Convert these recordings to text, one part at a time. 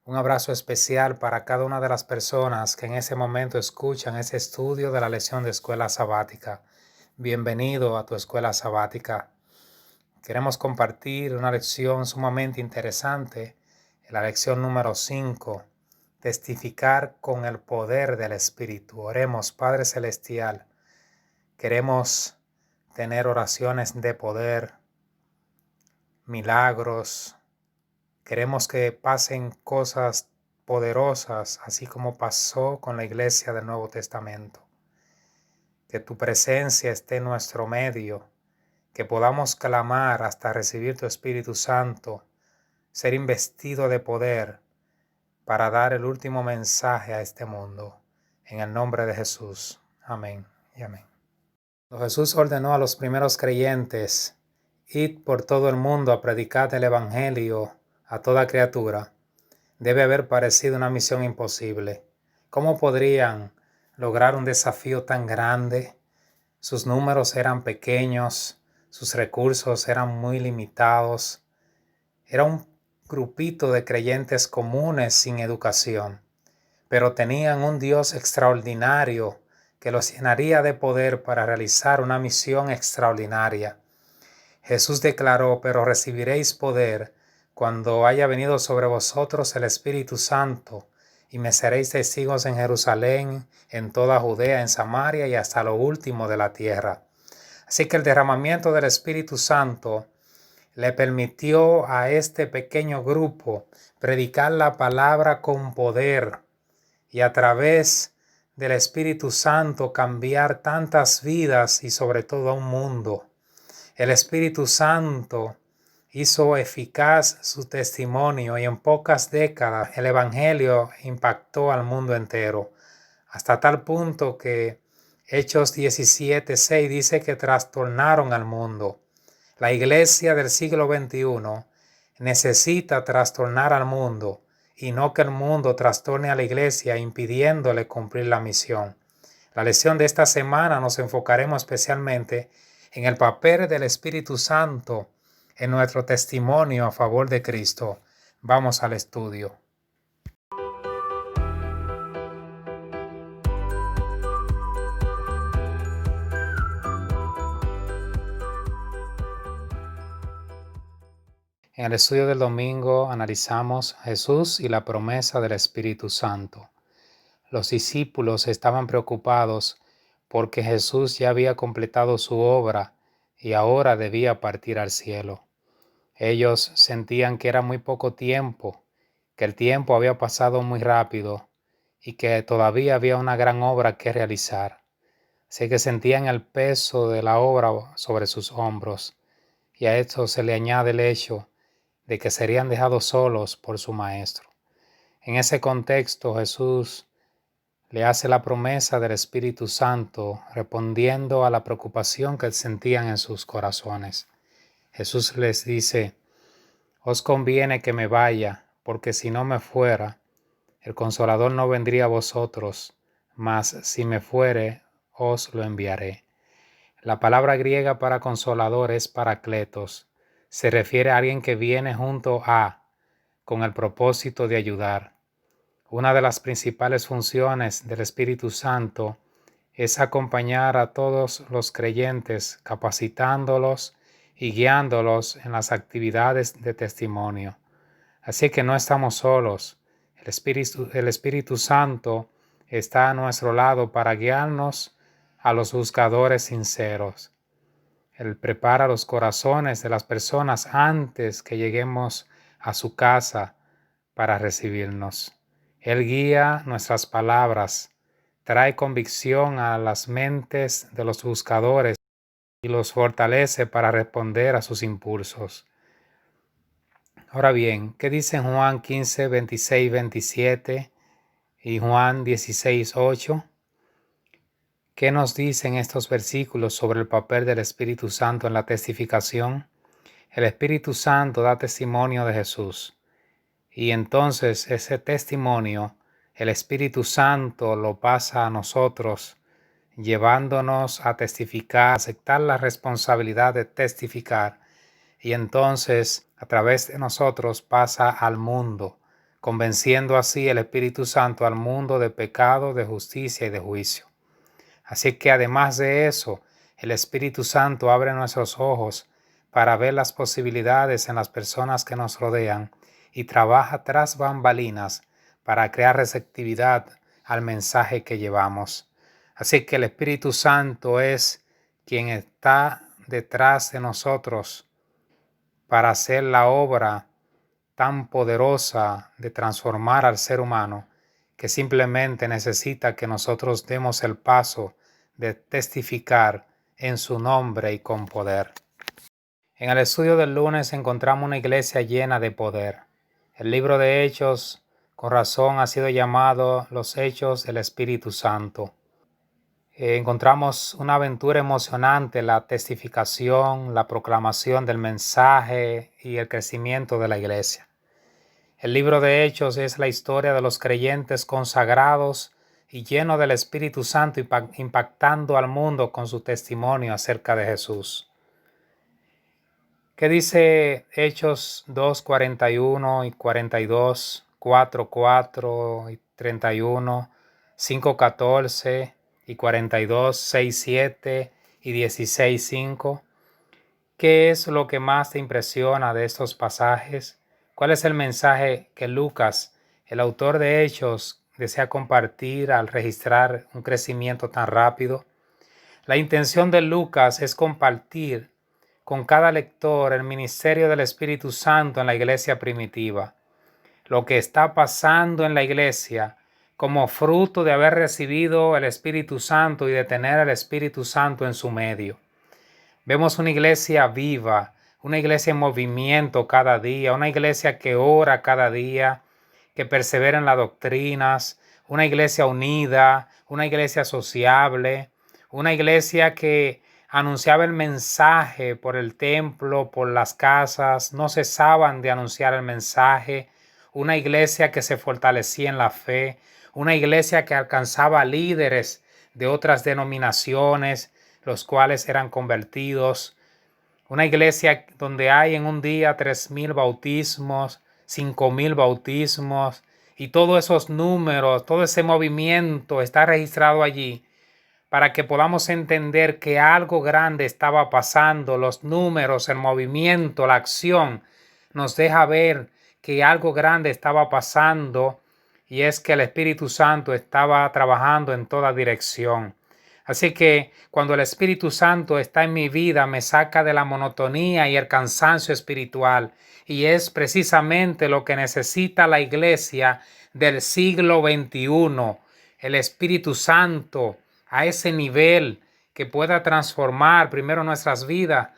Un abrazo especial para cada una de las personas que en ese momento escuchan ese estudio de la lección de escuela sabática. Bienvenido a tu escuela sabática. Queremos compartir una lección sumamente interesante, la lección número 5, testificar con el poder del Espíritu. Oremos, Padre Celestial. Queremos tener oraciones de poder, milagros. Queremos que pasen cosas poderosas, así como pasó con la iglesia del Nuevo Testamento. Que tu presencia esté en nuestro medio, que podamos clamar hasta recibir tu Espíritu Santo, ser investido de poder para dar el último mensaje a este mundo. En el nombre de Jesús. Amén y amén. Cuando Jesús ordenó a los primeros creyentes, id por todo el mundo a predicar el Evangelio a toda criatura, debe haber parecido una misión imposible. ¿Cómo podrían lograr un desafío tan grande? Sus números eran pequeños, sus recursos eran muy limitados. Era un grupito de creyentes comunes sin educación, pero tenían un Dios extraordinario que los llenaría de poder para realizar una misión extraordinaria. Jesús declaró: pero recibiréis poder cuando haya venido sobre vosotros el Espíritu Santo, y me seréis testigos en Jerusalén, en toda Judea, en Samaria y hasta lo último de la tierra. Así que el derramamiento del Espíritu Santo le permitió a este pequeño grupo predicar la palabra con poder y a través del Espíritu Santo cambiar tantas vidas y sobre todo a un mundo. El Espíritu Santo hizo eficaz su testimonio y en pocas décadas el Evangelio impactó al mundo entero, hasta tal punto que Hechos 17:6 dice que trastornaron al mundo. La iglesia del siglo XXI necesita trastornar al mundo y no que el mundo trastorne a la iglesia impidiéndole cumplir la misión. La lección de esta semana nos enfocaremos especialmente en el papel del Espíritu Santo en nuestro testimonio a favor de Cristo. Vamos al estudio. En el estudio del domingo analizamos Jesús y la promesa del Espíritu Santo. Los discípulos estaban preocupados porque Jesús ya había completado su obra y ahora debía partir al cielo. Ellos sentían que era muy poco tiempo, que el tiempo había pasado muy rápido y que todavía había una gran obra que realizar. Así que sentían el peso de la obra sobre sus hombros, y a esto se le añade el hecho de que serían dejados solos por su maestro. En ese contexto, Jesús le hace la promesa del Espíritu Santo, respondiendo a la preocupación que sentían en sus corazones. Jesús les dice: os conviene que me vaya, porque si no me fuera, el Consolador no vendría a vosotros, mas si me fuere, os lo enviaré. La palabra griega para consolador es parakletos. Se refiere a alguien que viene junto a, con el propósito de ayudar. Una de las principales funciones del Espíritu Santo es acompañar a todos los creyentes, capacitándolos y guiándolos en las actividades de testimonio. Así que no estamos solos. El Espíritu Santo está a nuestro lado para guiarnos a los buscadores sinceros. Él prepara los corazones de las personas antes que lleguemos a su casa para recibirnos. Él guía nuestras palabras, trae convicción a las mentes de los buscadores y los fortalece para responder a sus impulsos. Ahora bien, ¿qué dicen Juan 15, 26, 27 y Juan 16, 8? ¿Qué nos dicen estos versículos sobre el papel del Espíritu Santo en la testificación? El Espíritu Santo da testimonio de Jesús. Y entonces ese testimonio, el Espíritu Santo lo pasa a nosotros, llevándonos a testificar, a aceptar la responsabilidad de testificar. Y entonces, a través de nosotros, pasa al mundo convenciendo así el Espíritu Santo al mundo de pecado, de justicia y de juicio. Así que además de eso, el Espíritu Santo abre nuestros ojos para ver las posibilidades en las personas que nos rodean y trabaja tras bambalinas para crear receptividad al mensaje que llevamos. Así que el Espíritu Santo es quien está detrás de nosotros para hacer la obra tan poderosa de transformar al ser humano, que simplemente necesita que nosotros demos el paso de testificar en su nombre y con poder. En el estudio del lunes encontramos una iglesia llena de poder. El libro de Hechos, con razón, ha sido llamado los Hechos del Espíritu Santo. Encontramos una aventura emocionante, la testificación, la proclamación del mensaje y el crecimiento de la iglesia. El libro de Hechos es la historia de los creyentes consagrados y llenos del Espíritu Santo, impactando al mundo con su testimonio acerca de Jesús. ¿Qué dice Hechos 2, 41 y 42, 4, 4 y 31, 5, 14 y 42, 6, 7 y 16, 5? ¿Qué es lo que más te impresiona de estos pasajes? ¿Cuál es el mensaje que Lucas, el autor de Hechos, desea compartir al registrar un crecimiento tan rápido? La intención de Lucas es compartir con cada lector el ministerio del Espíritu Santo en la iglesia primitiva, lo que está pasando en la iglesia como fruto de haber recibido el Espíritu Santo y de tener el Espíritu Santo en su medio. Vemos una iglesia viva, una iglesia en movimiento cada día, una iglesia que ora cada día, que persevera en las doctrinas, una iglesia unida, una iglesia sociable, una iglesia que anunciaba el mensaje por el templo, por las casas, no cesaban de anunciar el mensaje, una iglesia que se fortalecía en la fe, una iglesia que alcanzaba líderes de otras denominaciones, los cuales eran convertidos, una iglesia donde hay en un día 3,000 bautismos, 5,000 bautismos, y todos esos números, todo ese movimiento está registrado allí para que podamos entender que algo grande estaba pasando. Los números, el movimiento, la acción nos deja ver que algo grande estaba pasando, y es que el Espíritu Santo estaba trabajando en toda dirección. Así que cuando el Espíritu Santo está en mi vida, me saca de la monotonía y el cansancio espiritual. Y es precisamente lo que necesita la iglesia del siglo XXI. El Espíritu Santo a ese nivel que pueda transformar primero nuestras vidas,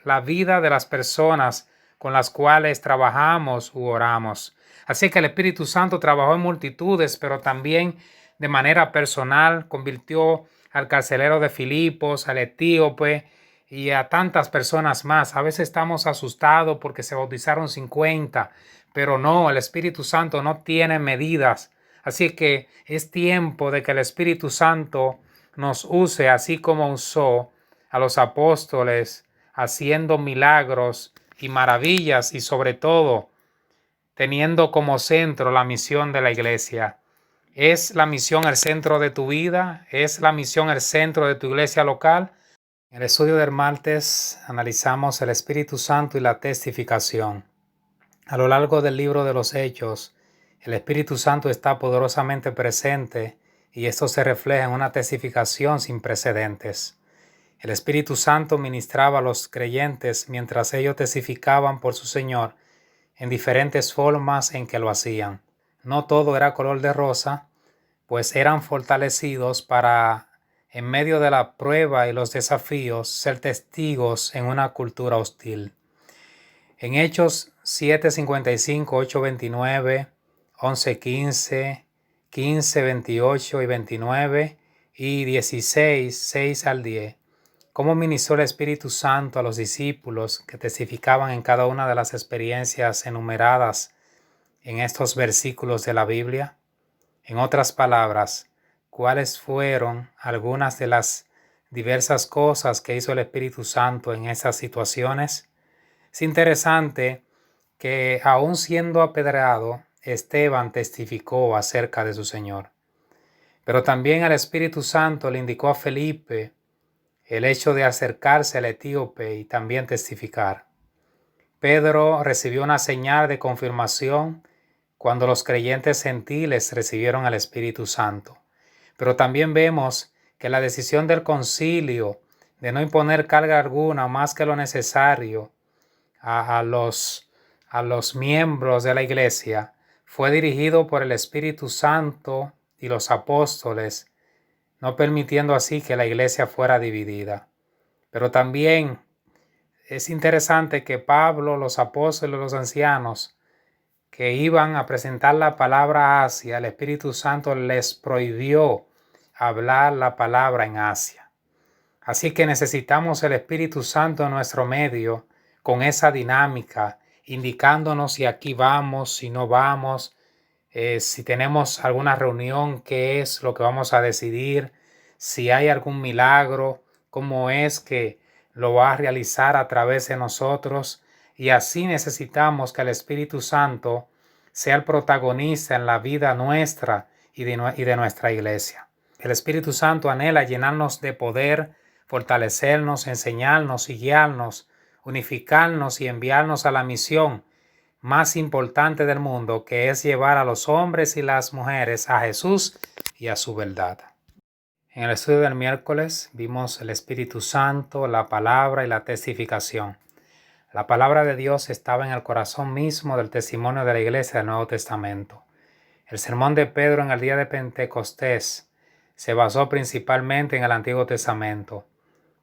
la vida de las personas con las cuales trabajamos u oramos. Así que el Espíritu Santo trabajó en multitudes, pero también de manera personal convirtió al carcelero de Filipos, al etíope y a tantas personas más. A veces estamos asustados porque se bautizaron 50, pero no, el Espíritu Santo no tiene medidas. Así que es tiempo de que el Espíritu Santo nos use así como usó a los apóstoles, haciendo milagros y maravillas, y sobre todo teniendo como centro la misión de la iglesia. ¿Es la misión el centro de tu vida? ¿Es la misión el centro de tu iglesia local? En el estudio del martes analizamos el Espíritu Santo y la testificación. A lo largo del libro de los Hechos, el Espíritu Santo está poderosamente presente, y esto se refleja en una testificación sin precedentes. El Espíritu Santo ministraba a los creyentes mientras ellos testificaban por su Señor en diferentes formas en que lo hacían. No todo era color de rosa, pues eran fortalecidos para, en medio de la prueba y los desafíos, ser testigos en una cultura hostil. En Hechos 7:55, 8:29, 11:15, 15:28 y 29 y 16, 6 al 10, cómo ministró el Espíritu Santo a los discípulos que testificaban en cada una de las experiencias enumeradas en estos versículos de la Biblia. En otras palabras, ¿cuáles fueron algunas de las diversas cosas que hizo el Espíritu Santo en esas situaciones? Es interesante que aún siendo apedreado, Esteban testificó acerca de su Señor. Pero también el Espíritu Santo le indicó a Felipe el hecho de acercarse al etíope y también testificar. Pedro recibió una señal de confirmación cuando los creyentes gentiles recibieron al Espíritu Santo. Pero también vemos que la decisión del concilio de no imponer carga alguna más que lo necesario a los miembros de la iglesia fue dirigido por el Espíritu Santo y los apóstoles, no permitiendo así que la iglesia fuera dividida. Pero también es interesante que Pablo, los apóstoles, los ancianos que iban a presentar la palabra a Asia, el Espíritu Santo les prohibió hablar la palabra en Asia. Así que necesitamos el Espíritu Santo en nuestro medio con esa dinámica, indicándonos si aquí vamos, si no vamos, si tenemos alguna reunión, qué es lo que vamos a decidir, si hay algún milagro, cómo es que lo va a realizar a través de nosotros. Y así necesitamos que el Espíritu Santo sea el protagonista en la vida nuestra y de nuestra iglesia. El Espíritu Santo anhela llenarnos de poder, fortalecernos, enseñarnos y guiarnos, unificarnos y enviarnos a la misión más importante del mundo, que es llevar a los hombres y las mujeres a Jesús y a su verdad. En el estudio del miércoles vimos el Espíritu Santo, la palabra y la testificación. La palabra de Dios estaba en el corazón mismo del testimonio de la iglesia del Nuevo Testamento. El sermón de Pedro en el día de Pentecostés se basó principalmente en el Antiguo Testamento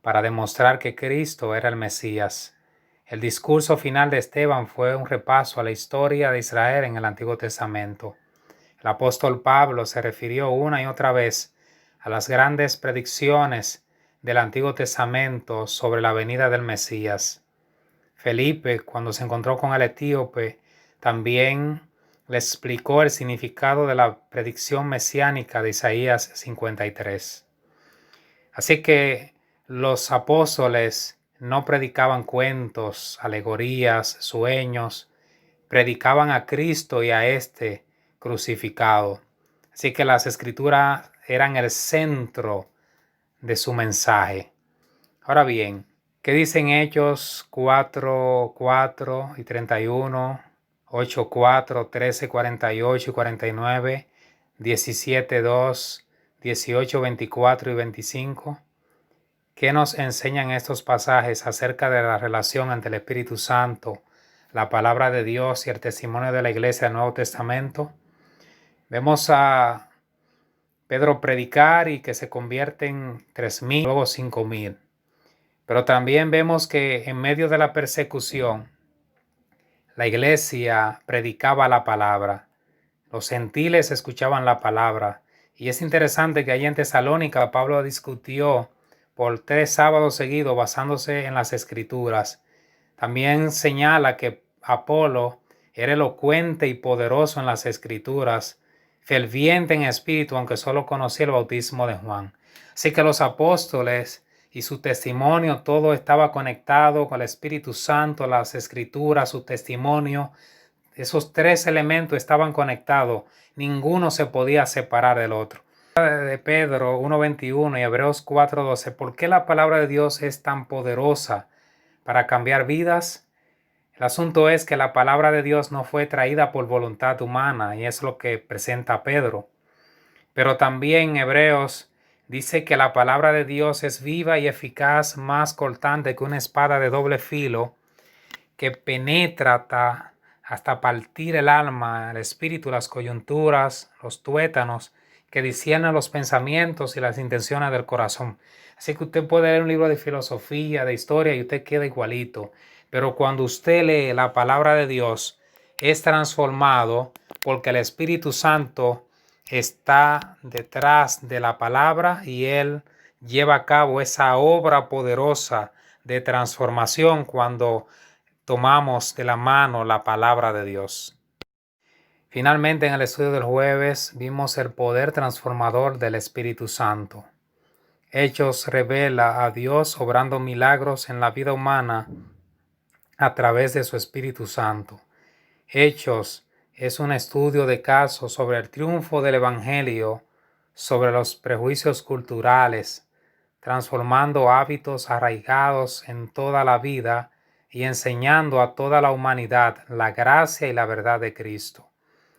para demostrar que Cristo era el Mesías. El discurso final de Esteban fue un repaso a la historia de Israel en el Antiguo Testamento. El apóstol Pablo se refirió una y otra vez a las grandes predicciones del Antiguo Testamento sobre la venida del Mesías. Felipe, cuando se encontró con el etíope, también le explicó el significado de la predicción mesiánica de Isaías 53. Así que los apóstoles no predicaban cuentos, alegorías, sueños, predicaban a Cristo y a este crucificado. Así que las escrituras eran el centro de su mensaje. Ahora bien, ¿qué dicen Hechos 4, 4 y 31, 8, 4, 13, 48 y 49, 17, 2, 18, 24 y 25? ¿Qué nos enseñan estos pasajes acerca de la relación entre el Espíritu Santo, la palabra de Dios y el testimonio de la iglesia del Nuevo Testamento? Vemos a Pedro predicar y que se convierten 3,000, luego 5,000. Pero también vemos que en medio de la persecución, la iglesia predicaba la palabra. Los gentiles escuchaban la palabra. Y es interesante que allí en Tesalónica Pablo discutió por 3 sábados seguidos basándose en las escrituras. También señala que Apolo era elocuente y poderoso en las escrituras, ferviente en espíritu, aunque solo conocía el bautismo de Juan. Así que los apóstoles y su testimonio, todo estaba conectado con el Espíritu Santo, las escrituras, su testimonio. Esos 3 elementos estaban conectados, ninguno se podía separar del otro. De Pedro 1:21 y Hebreos 4:12, ¿por qué la palabra de Dios es tan poderosa para cambiar vidas? El asunto es que la palabra de Dios no fue traída por voluntad humana, y es lo que presenta Pedro. Pero también Hebreos dice que la palabra de Dios es viva y eficaz, más cortante que una espada de doble filo, que penetra hasta partir el alma, el espíritu, las coyunturas, los tuétanos, que disciernen los pensamientos y las intenciones del corazón. Así que usted puede leer un libro de filosofía, de historia, y usted queda igualito. Pero cuando usted lee la palabra de Dios, es transformado porque el Espíritu Santo está detrás de la palabra y Él lleva a cabo esa obra poderosa de transformación cuando tomamos de la mano la palabra de Dios. Finalmente, en el estudio del jueves vimos el poder transformador del Espíritu Santo. Hechos revela a Dios obrando milagros en la vida humana a través de su Espíritu Santo. Hechos es un estudio de caso sobre el triunfo del Evangelio sobre los prejuicios culturales, transformando hábitos arraigados en toda la vida y enseñando a toda la humanidad la gracia y la verdad de Cristo.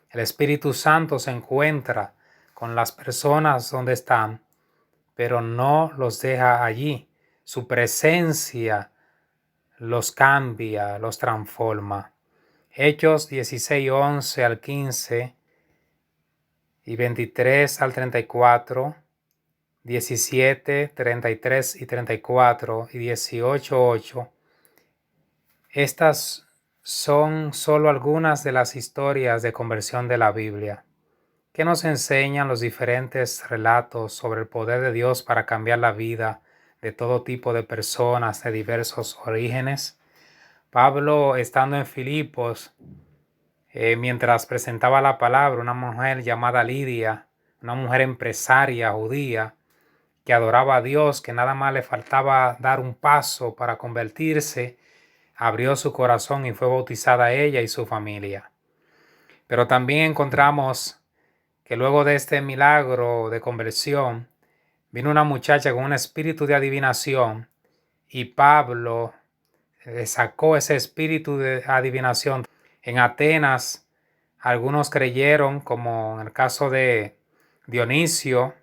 El Espíritu Santo se encuentra con las personas donde están, pero no los deja allí. Su presencia los cambia, los transforma. Hechos 16, 11 al 15 y 23 al 34, 17, 33 y 34 y 18, 8. Estas son solo algunas de las historias de conversión de la Biblia, que nos enseñan los diferentes relatos sobre el poder de Dios para cambiar la vida de todo tipo de personas de diversos orígenes. Pablo, estando en Filipos, mientras presentaba la palabra, una mujer llamada Lidia, una mujer empresaria judía, que adoraba a Dios, que nada más le faltaba dar un paso para convertirse, abrió su corazón y fue bautizada ella y su familia. Pero también encontramos que luego de este milagro de conversión, vino una muchacha con un espíritu de adivinación y Pablo sacó ese espíritu de adivinación. En Atenas, algunos creyeron, como en el caso de Dionisio,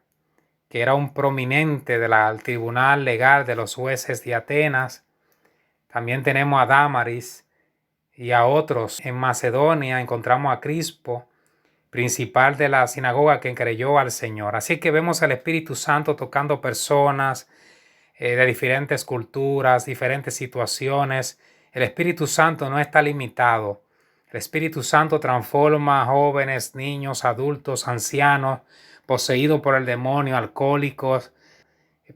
que era un prominente del tribunal legal de los jueces de Atenas. También tenemos a Dámaris y a otros. En Macedonia encontramos a Crispo, principal de la sinagoga, que creyó al Señor. Así que vemos al Espíritu Santo tocando personas de diferentes culturas, diferentes situaciones. El Espíritu Santo no está limitado. El Espíritu Santo transforma a jóvenes, niños, adultos, ancianos, poseídos por el demonio, alcohólicos,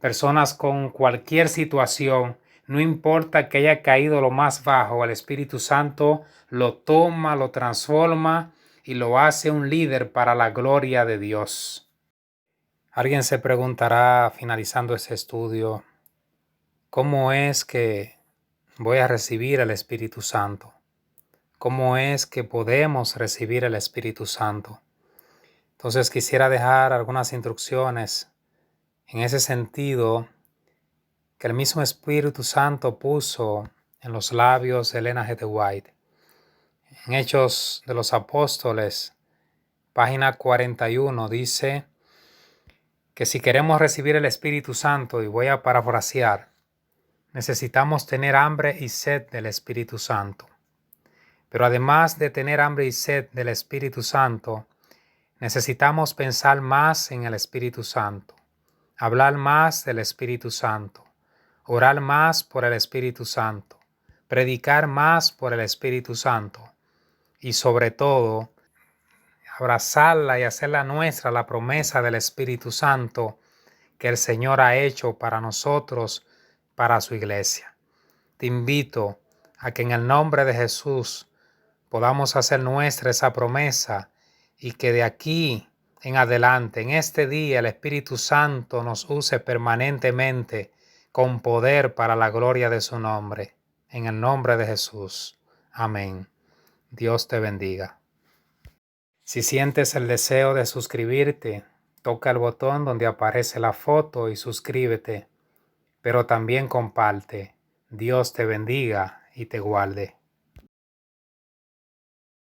personas con cualquier situación. No importa que haya caído lo más bajo, el Espíritu Santo lo toma, lo transforma y lo hace un líder para la gloria de Dios. Alguien se preguntará, finalizando este estudio, ¿cómo es que voy a recibir el Espíritu Santo? ¿Cómo es que podemos recibir el Espíritu Santo? Entonces quisiera dejar algunas instrucciones en ese sentido que el mismo Espíritu Santo puso en los labios de Elena G. White. En Hechos de los Apóstoles, página 41, dice que si queremos recibir el Espíritu Santo, y voy a parafrasear, necesitamos tener hambre y sed del Espíritu Santo. Pero además de tener hambre y sed del Espíritu Santo, necesitamos pensar más en el Espíritu Santo, hablar más del Espíritu Santo, orar más por el Espíritu Santo, predicar más por el Espíritu Santo y sobre todo abrazarla y hacerla nuestra la promesa del Espíritu Santo que el Señor ha hecho para nosotros, para su iglesia. Te invito a que en el nombre de Jesús podamos hacer nuestra esa promesa y que de aquí en adelante, en este día, el Espíritu Santo nos use permanentemente con poder para la gloria de su nombre. En el nombre de Jesús. Amén. Dios te bendiga. Si sientes el deseo de suscribirte, toca el botón donde aparece la foto y suscríbete, pero también comparte. Dios te bendiga y te guarde.